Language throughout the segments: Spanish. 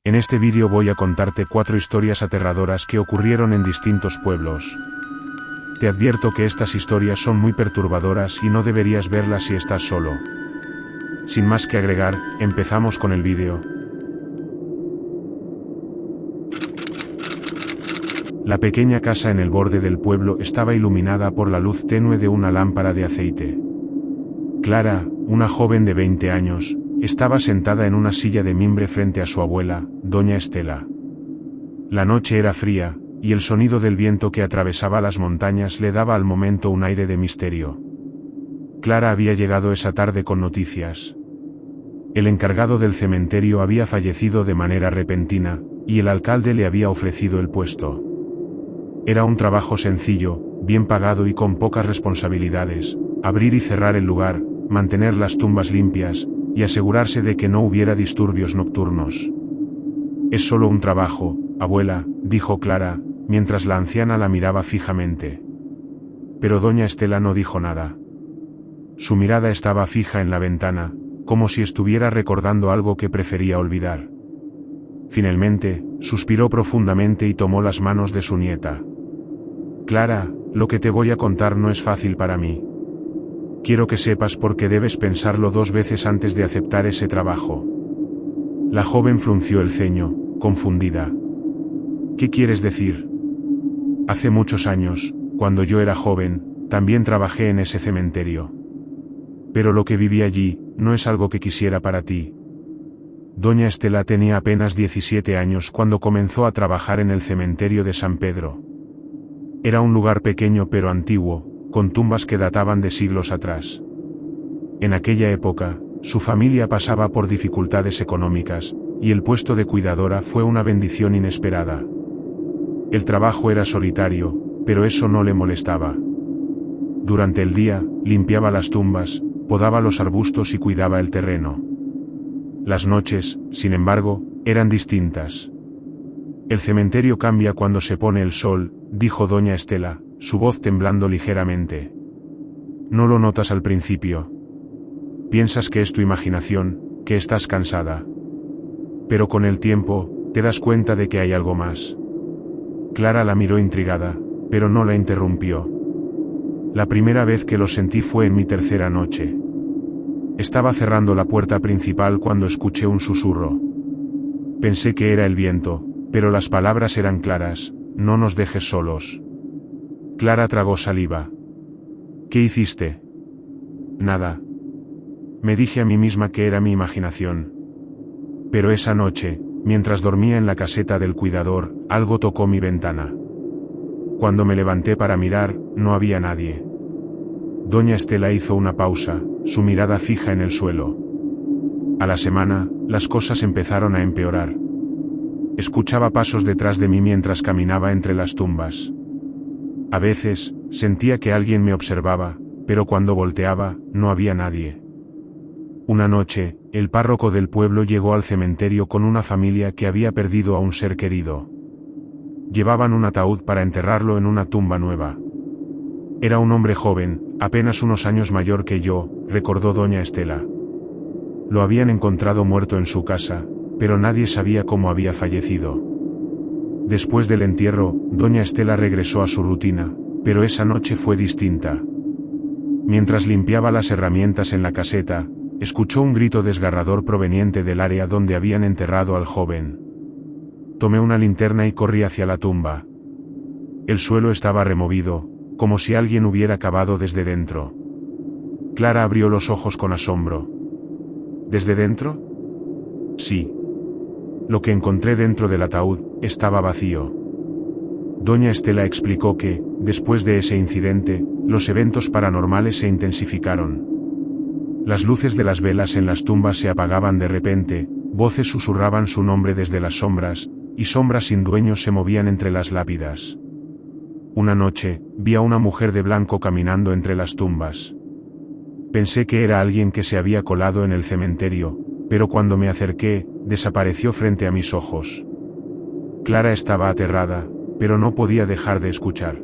En este vídeo voy a contarte 4 historias aterradoras que ocurrieron en distintos pueblos. Te advierto que estas historias son muy perturbadoras y no deberías verlas si estás solo. Sin más que agregar, empezamos con el vídeo. La pequeña casa en el borde del pueblo estaba iluminada por la luz tenue de una lámpara de aceite. Clara, una joven de 20 años, estaba sentada en una silla de mimbre frente a su abuela, doña Estela. La noche era fría, y el sonido del viento que atravesaba las montañas le daba al momento un aire de misterio. Clara había llegado esa tarde con noticias. El encargado del cementerio había fallecido de manera repentina, y el alcalde le había ofrecido el puesto. Era un trabajo sencillo, bien pagado y con pocas responsabilidades: abrir y cerrar el lugar, mantener las tumbas limpias, y asegurarse de que no hubiera disturbios nocturnos. «Es solo un trabajo, abuela», dijo Clara, mientras la anciana la miraba fijamente. Pero doña Estela no dijo nada. Su mirada estaba fija en la ventana, como si estuviera recordando algo que prefería olvidar. Finalmente, suspiró profundamente y tomó las manos de su nieta. «Clara, lo que te voy a contar no es fácil para mí. Quiero que sepas por qué debes pensarlo 2 veces antes de aceptar ese trabajo». La joven frunció el ceño, confundida. «¿Qué quieres decir?» «Hace muchos años, cuando yo era joven, también trabajé en ese cementerio. Pero lo que viví allí, no es algo que quisiera para ti». Doña Estela tenía apenas 17 años cuando comenzó a trabajar en el cementerio de San Pedro. Era un lugar pequeño pero antiguo, con tumbas que databan de siglos atrás. En aquella época, su familia pasaba por dificultades económicas, y el puesto de cuidadora fue una bendición inesperada. El trabajo era solitario, pero eso no le molestaba. Durante el día, limpiaba las tumbas, podaba los arbustos y cuidaba el terreno. Las noches, sin embargo, eran distintas. «El cementerio cambia cuando se pone el sol», dijo doña Estela, su voz temblando ligeramente. «No lo notas al principio. Piensas que es tu imaginación, que estás cansada. Pero con el tiempo, te das cuenta de que hay algo más». Clara la miró intrigada, pero no la interrumpió. «La primera vez que lo sentí fue en mi tercera noche. Estaba cerrando la puerta principal cuando escuché un susurro. Pensé que era el viento, pero las palabras eran claras: no nos dejes solos». Clara tragó saliva. «¿Qué hiciste?» «Nada. Me dije a mí misma que era mi imaginación. Pero esa noche, mientras dormía en la caseta del cuidador, algo tocó mi ventana. Cuando me levanté para mirar, no había nadie». Doña Estela hizo una pausa, su mirada fija en el suelo. A la semana, las cosas empezaron a empeorar. Escuchaba pasos detrás de mí mientras caminaba entre las tumbas. A veces, sentía que alguien me observaba, pero cuando volteaba, no había nadie. Una noche, el párroco del pueblo llegó al cementerio con una familia que había perdido a un ser querido. Llevaban un ataúd para enterrarlo en una tumba nueva. Era un hombre joven, apenas unos años mayor que yo, recordó doña Estela. Lo habían encontrado muerto en su casa, pero nadie sabía cómo había fallecido. Después del entierro, doña Estela regresó a su rutina, pero esa noche fue distinta. Mientras limpiaba las herramientas en la caseta, escuchó un grito desgarrador proveniente del área donde habían enterrado al joven. Tomé una linterna y corrí hacia la tumba. El suelo estaba removido, como si alguien hubiera cavado desde dentro. Clara abrió los ojos con asombro. ¿Desde dentro? Sí. Lo que encontré dentro del ataúd estaba vacío. Doña Estela explicó que, después de ese incidente, los eventos paranormales se intensificaron. Las luces de las velas en las tumbas se apagaban de repente, voces susurraban su nombre desde las sombras, y sombras sin dueño se movían entre las lápidas. Una noche, vi a una mujer de blanco caminando entre las tumbas. Pensé que era alguien que se había colado en el cementerio, pero cuando me acerqué, desapareció frente a mis ojos. Clara estaba aterrada, pero no podía dejar de escuchar.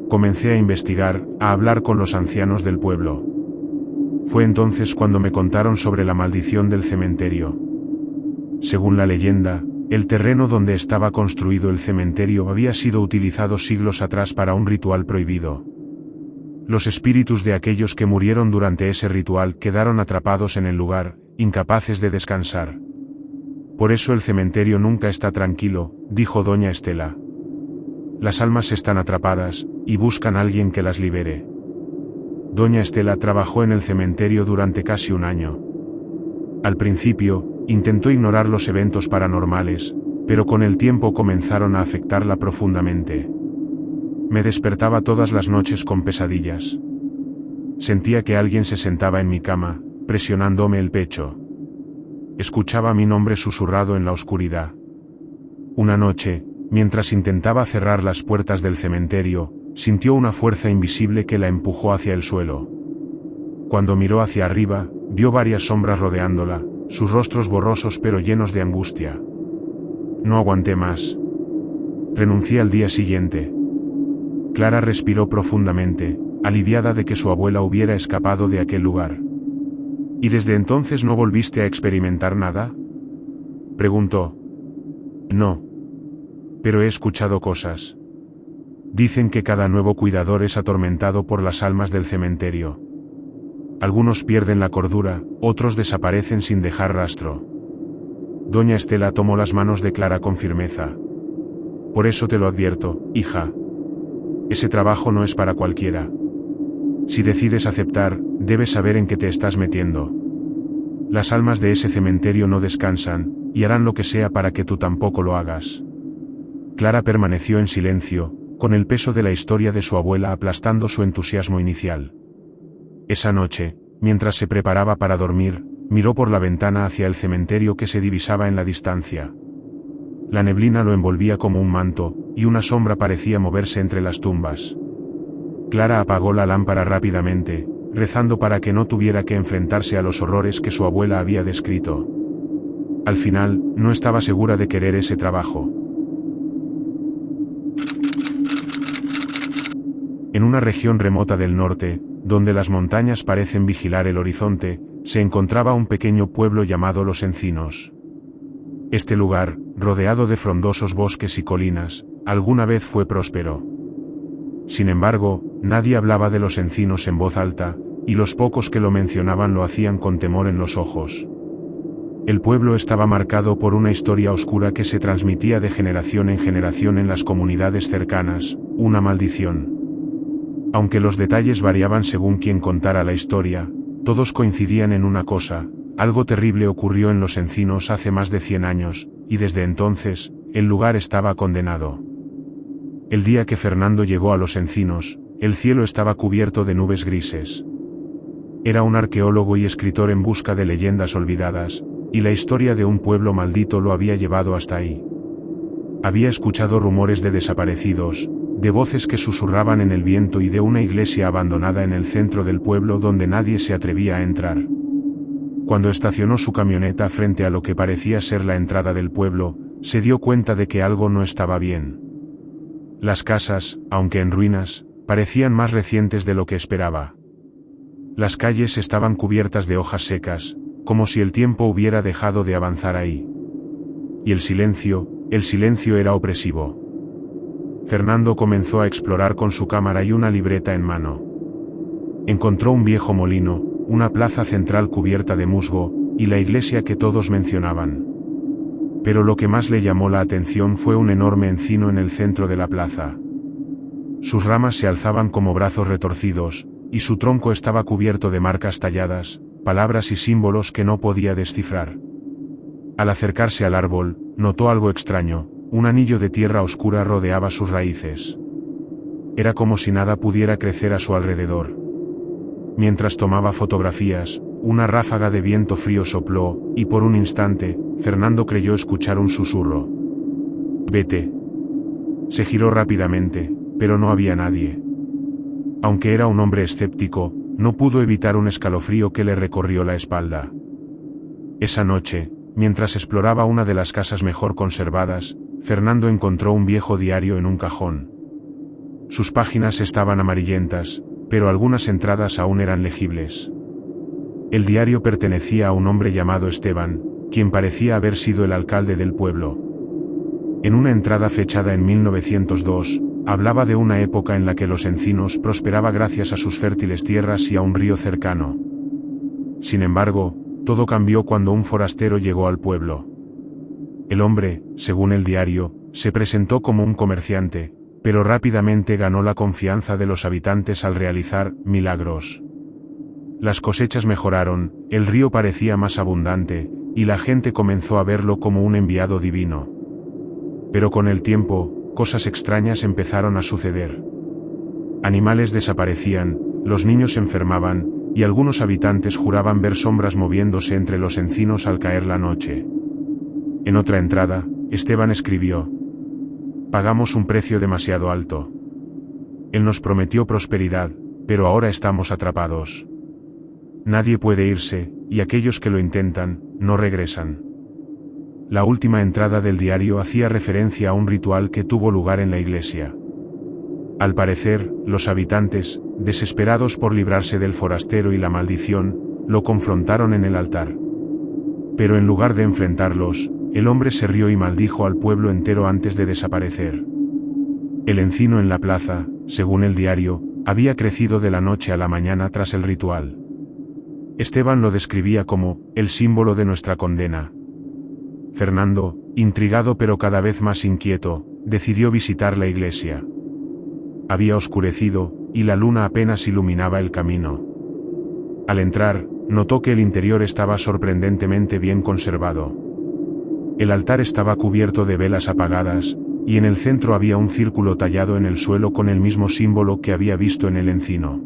Comencé a investigar, a hablar con los ancianos del pueblo. Fue entonces cuando me contaron sobre la maldición del cementerio. Según la leyenda, el terreno donde estaba construido el cementerio había sido utilizado siglos atrás para un ritual prohibido. Los espíritus de aquellos que murieron durante ese ritual quedaron atrapados en el lugar, incapaces de descansar. Por eso el cementerio nunca está tranquilo, dijo doña Estela. Las almas están atrapadas, y buscan a alguien que las libere. Doña Estela trabajó en el cementerio durante casi un año. Al principio, intentó ignorar los eventos paranormales, pero con el tiempo comenzaron a afectarla profundamente. Me despertaba todas las noches con pesadillas. Sentía que alguien se sentaba en mi cama, presionándome el pecho. Escuchaba mi nombre susurrado en la oscuridad. Una noche, mientras intentaba cerrar las puertas del cementerio, sintió una fuerza invisible que la empujó hacia el suelo. Cuando miró hacia arriba, vio varias sombras rodeándola, sus rostros borrosos pero llenos de angustia. No aguanté más. Renuncié al día siguiente. Clara respiró profundamente, aliviada de que su abuela hubiera escapado de aquel lugar. ¿Y desde entonces no volviste a experimentar nada?, preguntó. No. Pero he escuchado cosas. Dicen que cada nuevo cuidador es atormentado por las almas del cementerio. Algunos pierden la cordura, otros desaparecen sin dejar rastro. Doña Estela tomó las manos de Clara con firmeza. Por eso te lo advierto, hija. Ese trabajo no es para cualquiera. Si decides aceptar, debes saber en qué te estás metiendo. Las almas de ese cementerio no descansan, y harán lo que sea para que tú tampoco lo hagas. Clara permaneció en silencio, con el peso de la historia de su abuela aplastando su entusiasmo inicial. Esa noche, mientras se preparaba para dormir, miró por la ventana hacia el cementerio que se divisaba en la distancia. La neblina lo envolvía como un manto, y una sombra parecía moverse entre las tumbas. Clara apagó la lámpara rápidamente, rezando para que no tuviera que enfrentarse a los horrores que su abuela había descrito. Al final, no estaba segura de querer ese trabajo. En una región remota del norte, donde las montañas parecen vigilar el horizonte, se encontraba un pequeño pueblo llamado Los Encinos. Este lugar, rodeado de frondosos bosques y colinas, alguna vez fue próspero. Sin embargo, nadie hablaba de Los Encinos en voz alta, y los pocos que lo mencionaban lo hacían con temor en los ojos. El pueblo estaba marcado por una historia oscura que se transmitía de generación en generación en las comunidades cercanas, una maldición. Aunque los detalles variaban según quien contara la historia, todos coincidían en una cosa: algo terrible ocurrió en Los Encinos hace más de 100 años, y desde entonces, el lugar estaba condenado. El día que Fernando llegó a Los Encinos, el cielo estaba cubierto de nubes grises. Era un arqueólogo y escritor en busca de leyendas olvidadas, y la historia de un pueblo maldito lo había llevado hasta ahí. Había escuchado rumores de desaparecidos, de voces que susurraban en el viento y de una iglesia abandonada en el centro del pueblo donde nadie se atrevía a entrar. Cuando estacionó su camioneta frente a lo que parecía ser la entrada del pueblo, se dio cuenta de que algo no estaba bien. Las casas, aunque en ruinas, parecían más recientes de lo que esperaba. Las calles estaban cubiertas de hojas secas, como si el tiempo hubiera dejado de avanzar ahí. Y el silencio era opresivo. Fernando comenzó a explorar con su cámara y una libreta en mano. Encontró un viejo molino, una plaza central cubierta de musgo, y la iglesia que todos mencionaban. Pero lo que más le llamó la atención fue un enorme encino en el centro de la plaza. Sus ramas se alzaban como brazos retorcidos, y su tronco estaba cubierto de marcas talladas, palabras y símbolos que no podía descifrar. Al acercarse al árbol, notó algo extraño: un anillo de tierra oscura rodeaba sus raíces. Era como si nada pudiera crecer a su alrededor. Mientras tomaba fotografías, una ráfaga de viento frío sopló, y por un instante, Fernando creyó escuchar un susurro. «Vete». Se giró rápidamente, pero no había nadie. Aunque era un hombre escéptico, no pudo evitar un escalofrío que le recorrió la espalda. Esa noche, mientras exploraba una de las casas mejor conservadas, Fernando encontró un viejo diario en un cajón. Sus páginas estaban amarillentas, pero algunas entradas aún eran legibles. El diario pertenecía a un hombre llamado Esteban, quien parecía haber sido el alcalde del pueblo. En una entrada fechada en 1902, hablaba de una época en la que Los Encinos prosperaba gracias a sus fértiles tierras y a un río cercano. Sin embargo, todo cambió cuando un forastero llegó al pueblo. El hombre, según el diario, se presentó como un comerciante, pero rápidamente ganó la confianza de los habitantes al realizar milagros. Las cosechas mejoraron, el río parecía más abundante, y la gente comenzó a verlo como un enviado divino. Pero con el tiempo, cosas extrañas empezaron a suceder. Animales desaparecían, los niños se enfermaban, y algunos habitantes juraban ver sombras moviéndose entre los encinos al caer la noche. En otra entrada, Esteban escribió: «Pagamos un precio demasiado alto. Él nos prometió prosperidad, pero ahora estamos atrapados. Nadie puede irse, y aquellos que lo intentan, no regresan». La última entrada del diario hacía referencia a un ritual que tuvo lugar en la iglesia. Al parecer, los habitantes, desesperados por librarse del forastero y la maldición, lo confrontaron en el altar. Pero en lugar de enfrentarlos, el hombre se rió y maldijo al pueblo entero antes de desaparecer. El encino en la plaza, según el diario, había crecido de la noche a la mañana tras el ritual. Esteban lo describía como el símbolo de nuestra condena. Fernando, intrigado pero cada vez más inquieto, decidió visitar la iglesia. Había oscurecido, y la luna apenas iluminaba el camino. Al entrar, notó que el interior estaba sorprendentemente bien conservado. El altar estaba cubierto de velas apagadas, y en el centro había un círculo tallado en el suelo con el mismo símbolo que había visto en el encino.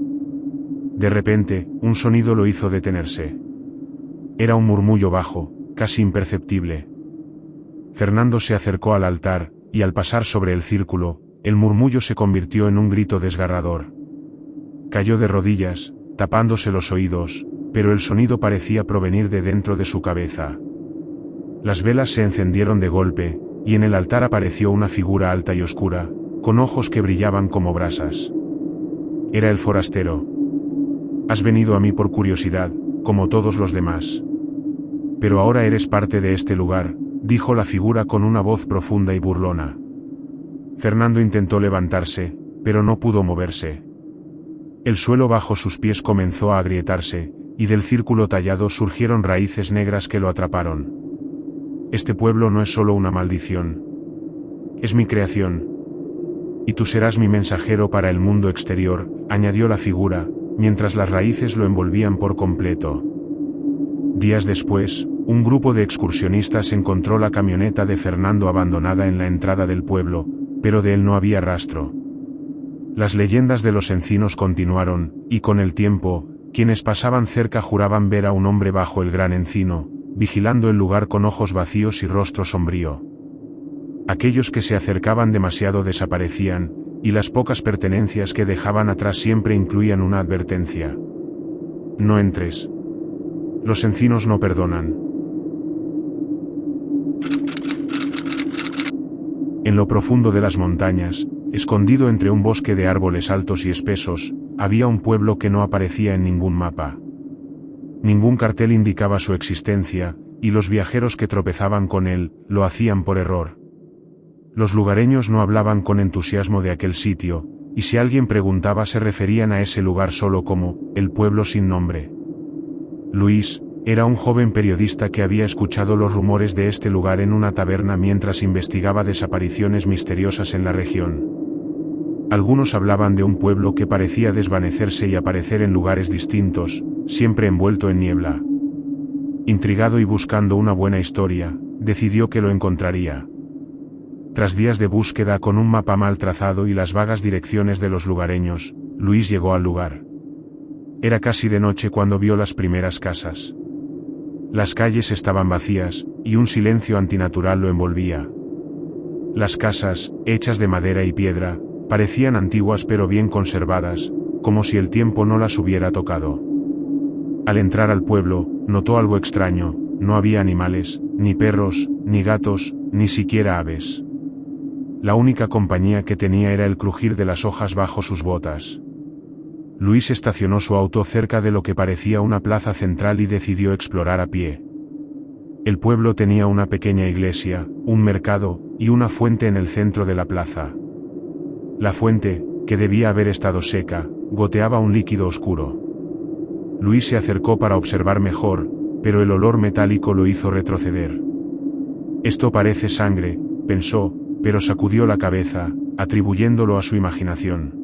De repente, un sonido lo hizo detenerse. Era un murmullo bajo, casi imperceptible. Fernando se acercó al altar, y al pasar sobre el círculo, el murmullo se convirtió en un grito desgarrador. Cayó de rodillas, tapándose los oídos, pero el sonido parecía provenir de dentro de su cabeza. Las velas se encendieron de golpe, y en el altar apareció una figura alta y oscura, con ojos que brillaban como brasas. Era el forastero. «Has venido a mí por curiosidad, como todos los demás. Pero ahora eres parte de este lugar», dijo la figura con una voz profunda y burlona. Fernando intentó levantarse, pero no pudo moverse. El suelo bajo sus pies comenzó a agrietarse, y del círculo tallado surgieron raíces negras que lo atraparon. «Este pueblo no es solo una maldición. Es mi creación. Y tú serás mi mensajero para el mundo exterior», añadió la figura, mientras las raíces lo envolvían por completo. Días después, un grupo de excursionistas encontró la camioneta de Fernando abandonada en la entrada del pueblo, pero de él no había rastro. Las leyendas de los encinos continuaron, y con el tiempo, quienes pasaban cerca juraban ver a un hombre bajo el gran encino, vigilando el lugar con ojos vacíos y rostro sombrío. Aquellos que se acercaban demasiado desaparecían, y las pocas pertenencias que dejaban atrás siempre incluían una advertencia: «No entres. Los encinos no perdonan». En lo profundo de las montañas, escondido entre un bosque de árboles altos y espesos, había un pueblo que no aparecía en ningún mapa. Ningún cartel indicaba su existencia, y los viajeros que tropezaban con él, lo hacían por error. Los lugareños no hablaban con entusiasmo de aquel sitio, y si alguien preguntaba se referían a ese lugar solo como el pueblo sin nombre. Luis era un joven periodista que había escuchado los rumores de este lugar en una taberna mientras investigaba desapariciones misteriosas en la región. Algunos hablaban de un pueblo que parecía desvanecerse y aparecer en lugares distintos, siempre envuelto en niebla. Intrigado y buscando una buena historia, decidió que lo encontraría. Tras días de búsqueda con un mapa mal trazado y las vagas direcciones de los lugareños, Luis llegó al lugar. Era casi de noche cuando vio las primeras casas. Las calles estaban vacías, y un silencio antinatural lo envolvía. Las casas, hechas de madera y piedra, parecían antiguas pero bien conservadas, como si el tiempo no las hubiera tocado. Al entrar al pueblo, notó algo extraño: no había animales, ni perros, ni gatos, ni siquiera aves. La única compañía que tenía era el crujir de las hojas bajo sus botas. Luis estacionó su auto cerca de lo que parecía una plaza central y decidió explorar a pie. El pueblo tenía una pequeña iglesia, un mercado, y una fuente en el centro de la plaza. La fuente, que debía haber estado seca, goteaba un líquido oscuro. Luis se acercó para observar mejor, pero el olor metálico lo hizo retroceder. Esto parece sangre, pensó, pero sacudió la cabeza, atribuyéndolo a su imaginación.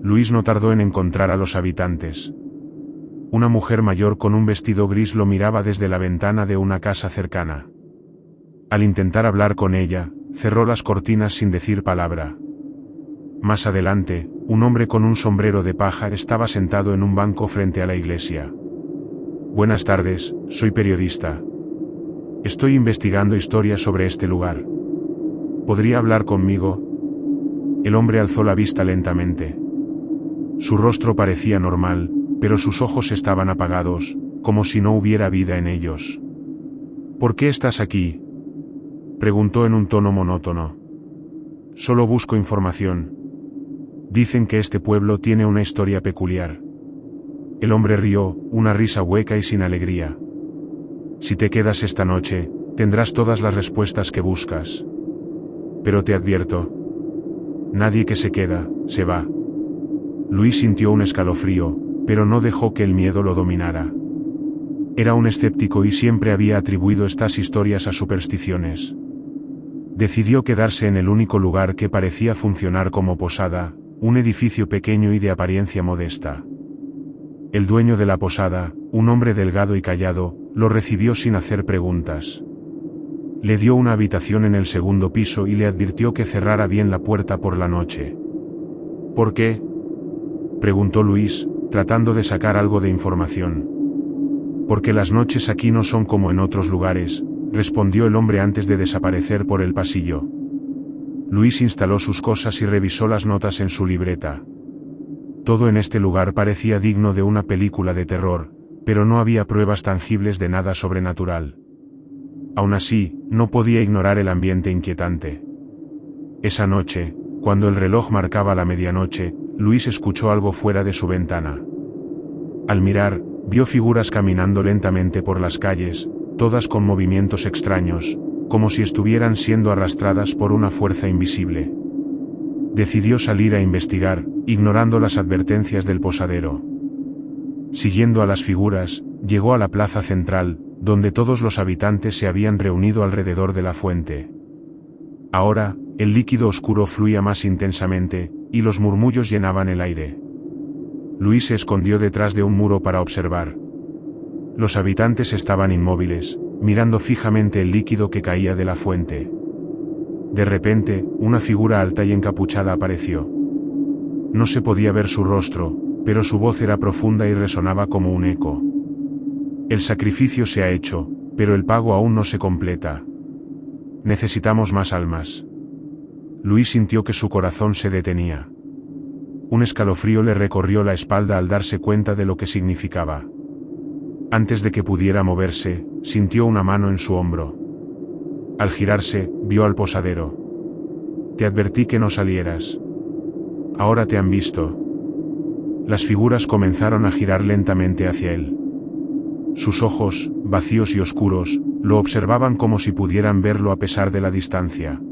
Luis no tardó en encontrar a los habitantes. Una mujer mayor con un vestido gris lo miraba desde la ventana de una casa cercana. Al intentar hablar con ella, cerró las cortinas sin decir palabra. Más adelante, un hombre con un sombrero de paja estaba sentado en un banco frente a la iglesia. Buenas tardes, soy periodista. Estoy investigando historias sobre este lugar. ¿Podría hablar conmigo? El hombre alzó la vista lentamente. Su rostro parecía normal, pero sus ojos estaban apagados, como si no hubiera vida en ellos. ¿Por qué estás aquí?, preguntó en un tono monótono. Solo busco información. Dicen que este pueblo tiene una historia peculiar. El hombre rió, una risa hueca y sin alegría. Si te quedas esta noche, tendrás todas las respuestas que buscas. Pero te advierto. Nadie que se queda, se va. Luis sintió un escalofrío, pero no dejó que el miedo lo dominara. Era un escéptico y siempre había atribuido estas historias a supersticiones. Decidió quedarse en el único lugar que parecía funcionar como posada, un edificio pequeño y de apariencia modesta. El dueño de la posada, un hombre delgado y callado, lo recibió sin hacer preguntas. Le dio una habitación en el segundo piso y le advirtió que cerrara bien la puerta por la noche. ¿Por qué?, preguntó Luis, tratando de sacar algo de información. Porque las noches aquí no son como en otros lugares, respondió el hombre antes de desaparecer por el pasillo. Luis instaló sus cosas y revisó las notas en su libreta. Todo en este lugar parecía digno de una película de terror, pero no había pruebas tangibles de nada sobrenatural. Aún así, no podía ignorar el ambiente inquietante. Esa noche, cuando el reloj marcaba la medianoche, Luis escuchó algo fuera de su ventana. Al mirar, vio figuras caminando lentamente por las calles, todas con movimientos extraños, como si estuvieran siendo arrastradas por una fuerza invisible. Decidió salir a investigar, ignorando las advertencias del posadero. Siguiendo a las figuras, llegó a la plaza central, donde todos los habitantes se habían reunido alrededor de la fuente. Ahora, el líquido oscuro fluía más intensamente, y los murmullos llenaban el aire. Luis se escondió detrás de un muro para observar. Los habitantes estaban inmóviles, mirando fijamente el líquido que caía de la fuente. De repente, una figura alta y encapuchada apareció. No se podía ver su rostro, pero su voz era profunda y resonaba como un eco. El sacrificio se ha hecho, pero el pago aún no se completa. Necesitamos más almas. Luis sintió que su corazón se detenía. Un escalofrío le recorrió la espalda al darse cuenta de lo que significaba. Antes de que pudiera moverse, sintió una mano en su hombro. Al girarse, vio al posadero. Te advertí que no salieras. Ahora te han visto. Las figuras comenzaron a girar lentamente hacia él. Sus ojos, vacíos y oscuros, lo observaban como si pudieran verlo a pesar de la distancia.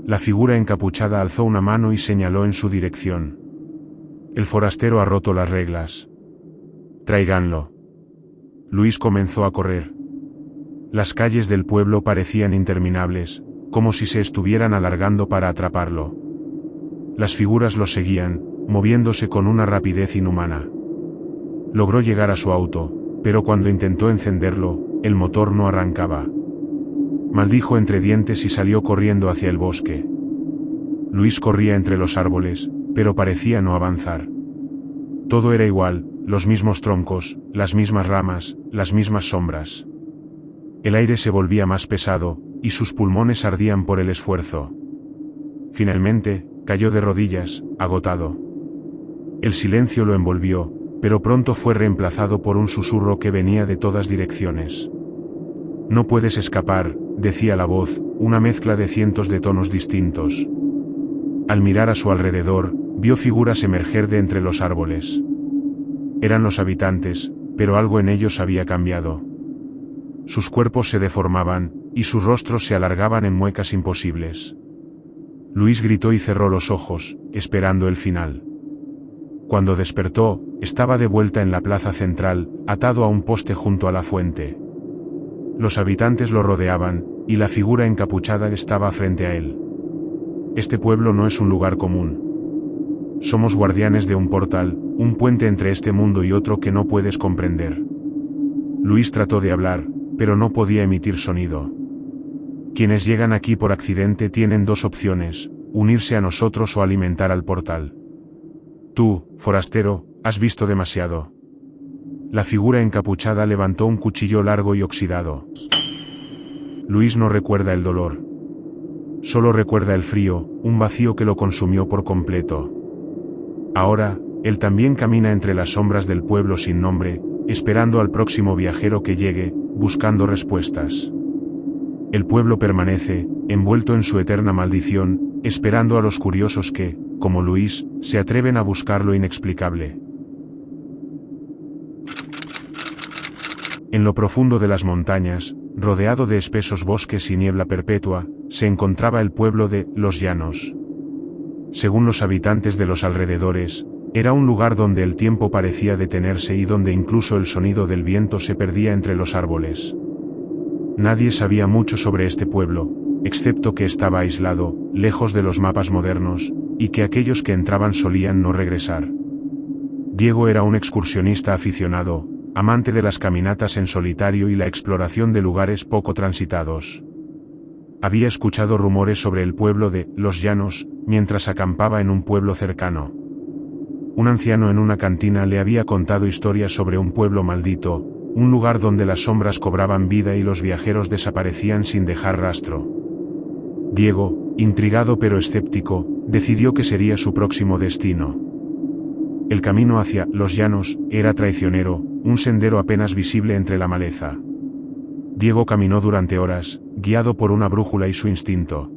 La figura encapuchada alzó una mano y señaló en su dirección. El forastero ha roto las reglas. Tráiganlo. Luis comenzó a correr. Las calles del pueblo parecían interminables, como si se estuvieran alargando para atraparlo. Las figuras lo seguían, moviéndose con una rapidez inhumana. Logró llegar a su auto, pero cuando intentó encenderlo, el motor no arrancaba. Maldijo entre dientes y salió corriendo hacia el bosque. Luis corría entre los árboles, pero parecía no avanzar. Todo era igual, los mismos troncos, las mismas ramas, las mismas sombras. El aire se volvía más pesado, y sus pulmones ardían por el esfuerzo. Finalmente, cayó de rodillas, agotado. El silencio lo envolvió, pero pronto fue reemplazado por un susurro que venía de todas direcciones. No puedes escapar, decía la voz, una mezcla de cientos de tonos distintos. Al mirar a su alrededor, vio figuras emerger de entre los árboles. Eran los habitantes, pero algo en ellos había cambiado. Sus cuerpos se deformaban, y sus rostros se alargaban en muecas imposibles. Luis gritó y cerró los ojos, esperando el final. Cuando despertó, estaba de vuelta en la plaza central, atado a un poste junto a la fuente. Los habitantes lo rodeaban, y la figura encapuchada estaba frente a él. Este pueblo no es un lugar común. Somos guardianes de un portal, un puente entre este mundo y otro que no puedes comprender. Luis trató de hablar, pero no podía emitir sonido. Quienes llegan aquí por accidente tienen dos opciones: unirse a nosotros o alimentar al portal. Tú, forastero, has visto demasiado. La figura encapuchada levantó un cuchillo largo y oxidado. Luis no recuerda el dolor. Solo recuerda el frío, un vacío que lo consumió por completo. Ahora, él también camina entre las sombras del pueblo sin nombre, esperando al próximo viajero que llegue, buscando respuestas. El pueblo permanece, envuelto en su eterna maldición, esperando a los curiosos que, como Luis, se atreven a buscar lo inexplicable. En lo profundo de las montañas, rodeado de espesos bosques y niebla perpetua, se encontraba el pueblo de Los Llanos. Según los habitantes de los alrededores, era un lugar donde el tiempo parecía detenerse y donde incluso el sonido del viento se perdía entre los árboles. Nadie sabía mucho sobre este pueblo, excepto que estaba aislado, lejos de los mapas modernos, y que aquellos que entraban solían no regresar. Diego era un excursionista aficionado, amante de las caminatas en solitario y la exploración de lugares poco transitados. Había escuchado rumores sobre el pueblo de Los Llanos, mientras acampaba en un pueblo cercano. Un anciano en una cantina le había contado historias sobre un pueblo maldito, un lugar donde las sombras cobraban vida y los viajeros desaparecían sin dejar rastro. Diego, intrigado pero escéptico, decidió que sería su próximo destino. El camino hacia Los Llanos era traicionero, un sendero apenas visible entre la maleza. Diego caminó durante horas, guiado por una brújula y su instinto.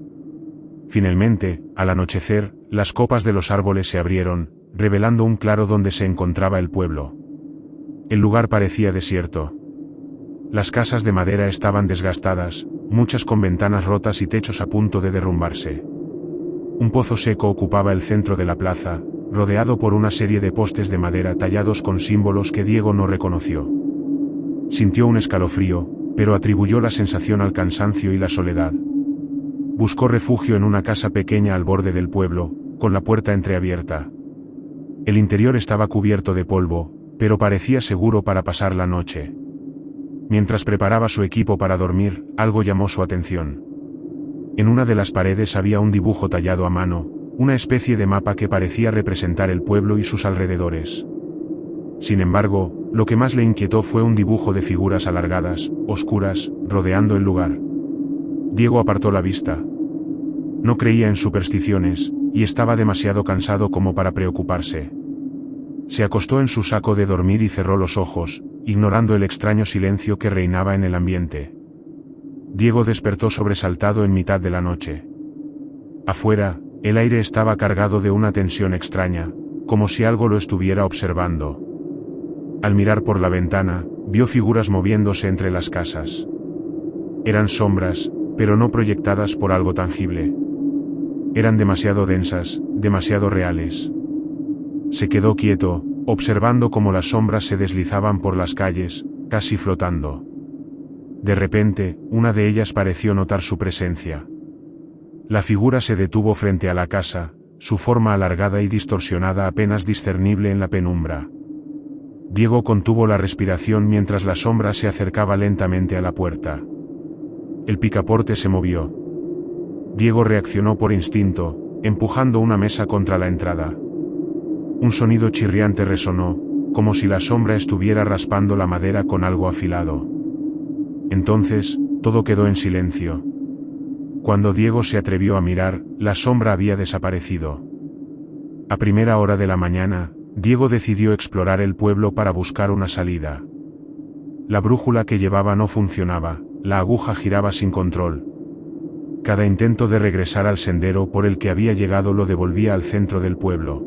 Finalmente, al anochecer, las copas de los árboles se abrieron, revelando un claro donde se encontraba el pueblo. El lugar parecía desierto. Las casas de madera estaban desgastadas, muchas con ventanas rotas y techos a punto de derrumbarse. Un pozo seco ocupaba el centro de la plaza, rodeado por una serie de postes de madera tallados con símbolos que Diego no reconoció. Sintió un escalofrío, pero atribuyó la sensación al cansancio y la soledad. Buscó refugio en una casa pequeña al borde del pueblo, con la puerta entreabierta. El interior estaba cubierto de polvo, pero parecía seguro para pasar la noche. Mientras preparaba su equipo para dormir, algo llamó su atención. En una de las paredes había un dibujo tallado a mano, una especie de mapa que parecía representar el pueblo y sus alrededores. Sin embargo, lo que más le inquietó fue un dibujo de figuras alargadas, oscuras, rodeando el lugar. Diego apartó la vista. No creía en supersticiones, y estaba demasiado cansado como para preocuparse. Se acostó en su saco de dormir y cerró los ojos, ignorando el extraño silencio que reinaba en el ambiente. Diego despertó sobresaltado en mitad de la noche. Afuera, el aire estaba cargado de una tensión extraña, como si algo lo estuviera observando. Al mirar por la ventana, vio figuras moviéndose entre las casas. Eran sombras, pero no proyectadas por algo tangible. Eran demasiado densas, demasiado reales. Se quedó quieto, observando cómo las sombras se deslizaban por las calles, casi flotando. De repente, una de ellas pareció notar su presencia. La figura se detuvo frente a la casa, su forma alargada y distorsionada apenas discernible en la penumbra. Diego contuvo la respiración mientras la sombra se acercaba lentamente a la puerta. El picaporte se movió. Diego reaccionó por instinto, empujando una mesa contra la entrada. Un sonido chirriante resonó, como si la sombra estuviera raspando la madera con algo afilado. Entonces, todo quedó en silencio. Cuando Diego se atrevió a mirar, la sombra había desaparecido. A primera hora de la mañana, Diego decidió explorar el pueblo para buscar una salida. La brújula que llevaba no funcionaba, la aguja giraba sin control. Cada intento de regresar al sendero por el que había llegado lo devolvía al centro del pueblo.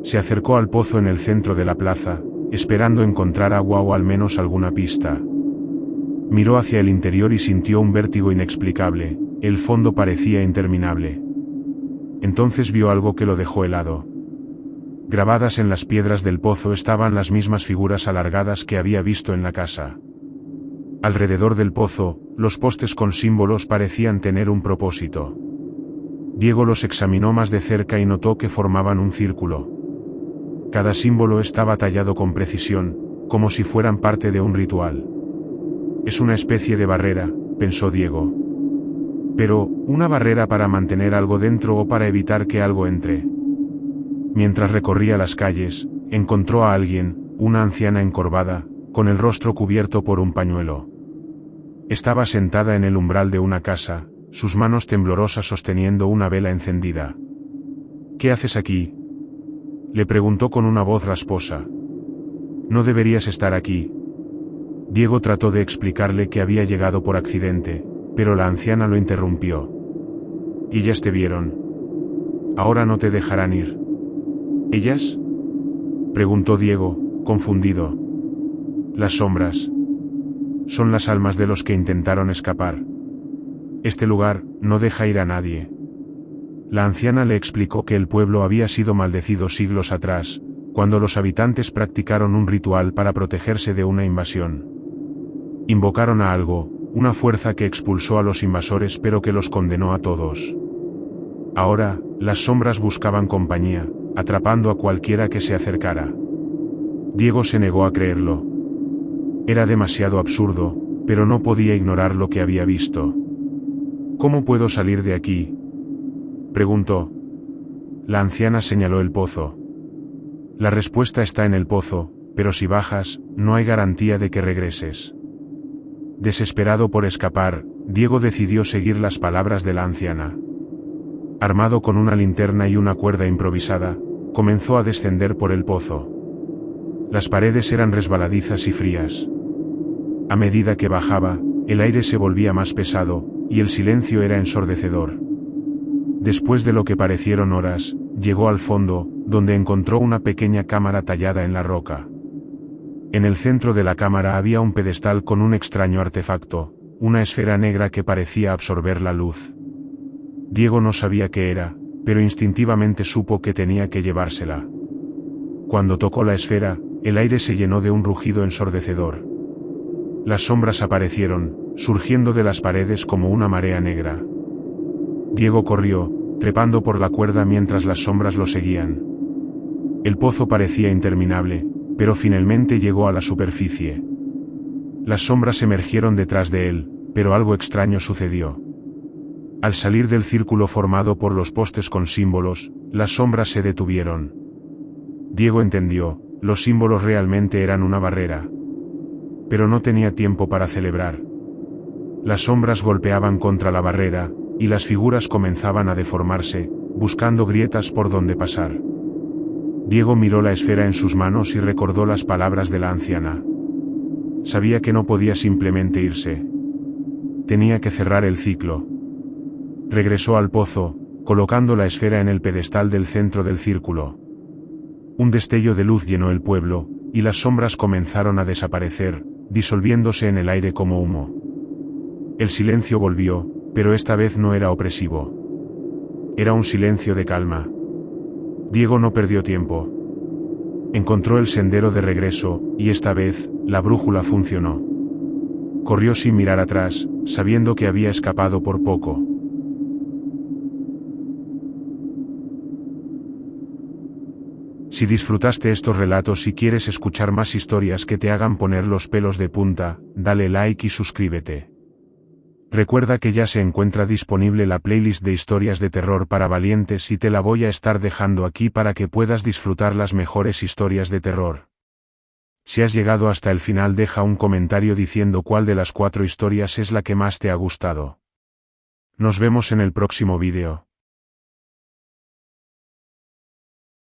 Se acercó al pozo en el centro de la plaza, esperando encontrar agua o al menos alguna pista. Miró hacia el interior y sintió un vértigo inexplicable, el fondo parecía interminable. Entonces vio algo que lo dejó helado. Grabadas en las piedras del pozo estaban las mismas figuras alargadas que había visto en la casa. Alrededor del pozo, los postes con símbolos parecían tener un propósito. Diego los examinó más de cerca y notó que formaban un círculo. Cada símbolo estaba tallado con precisión, como si fueran parte de un ritual. Es una especie de barrera, pensó Diego. Pero, ¿una barrera para mantener algo dentro o para evitar que algo entre? Mientras recorría las calles, encontró a alguien, una anciana encorvada, con el rostro cubierto por un pañuelo. Estaba sentada en el umbral de una casa, sus manos temblorosas sosteniendo una vela encendida. ¿Qué haces aquí?, le preguntó con una voz rasposa. No deberías estar aquí. Diego trató de explicarle que había llegado por accidente, pero la anciana lo interrumpió. Ellas te vieron. Ahora no te dejarán ir. ¿Ellas?, preguntó Diego, confundido. Las sombras. Son las almas de los que intentaron escapar. Este lugar no deja ir a nadie. La anciana le explicó que el pueblo había sido maldecido siglos atrás, cuando los habitantes practicaron un ritual para protegerse de una invasión. Invocaron a algo, una fuerza que expulsó a los invasores pero que los condenó a todos. Ahora, las sombras buscaban compañía, atrapando a cualquiera que se acercara. Diego se negó a creerlo. Era demasiado absurdo, pero no podía ignorar lo que había visto. ¿Cómo puedo salir de aquí?, preguntó. La anciana señaló el pozo. La respuesta está en el pozo, pero si bajas, no hay garantía de que regreses. Desesperado por escapar, Diego decidió seguir las palabras de la anciana. Armado con una linterna y una cuerda improvisada, comenzó a descender por el pozo. Las paredes eran resbaladizas y frías. A medida que bajaba, el aire se volvía más pesado, y el silencio era ensordecedor. Después de lo que parecieron horas, llegó al fondo, donde encontró una pequeña cámara tallada en la roca. En el centro de la cámara había un pedestal con un extraño artefacto, una esfera negra que parecía absorber la luz. Diego no sabía qué era, pero instintivamente supo que tenía que llevársela. Cuando tocó la esfera, el aire se llenó de un rugido ensordecedor. Las sombras aparecieron, surgiendo de las paredes como una marea negra. Diego corrió, trepando por la cuerda mientras las sombras lo seguían. El pozo parecía interminable, pero finalmente llegó a la superficie. Las sombras emergieron detrás de él, pero algo extraño sucedió. Al salir del círculo formado por los postes con símbolos, las sombras se detuvieron. Diego entendió, los símbolos realmente eran una barrera. Pero no tenía tiempo para celebrar. Las sombras golpeaban contra la barrera, y las figuras comenzaban a deformarse, buscando grietas por donde pasar. Diego miró la esfera en sus manos y recordó las palabras de la anciana. Sabía que no podía simplemente irse. Tenía que cerrar el ciclo. Regresó al pozo, colocando la esfera en el pedestal del centro del círculo. Un destello de luz llenó el pueblo, y las sombras comenzaron a desaparecer, disolviéndose en el aire como humo. El silencio volvió, pero esta vez no era opresivo. Era un silencio de calma. Diego no perdió tiempo. Encontró el sendero de regreso, y esta vez, la brújula funcionó. Corrió sin mirar atrás, sabiendo que había escapado por poco. Si disfrutaste estos relatos y quieres escuchar más historias que te hagan poner los pelos de punta, dale like y suscríbete. Recuerda que ya se encuentra disponible la playlist de historias de terror para valientes y te la voy a estar dejando aquí para que puedas disfrutar las mejores historias de terror. Si has llegado hasta el final, deja un comentario diciendo cuál de las 4 historias es la que más te ha gustado. Nos vemos en el próximo vídeo.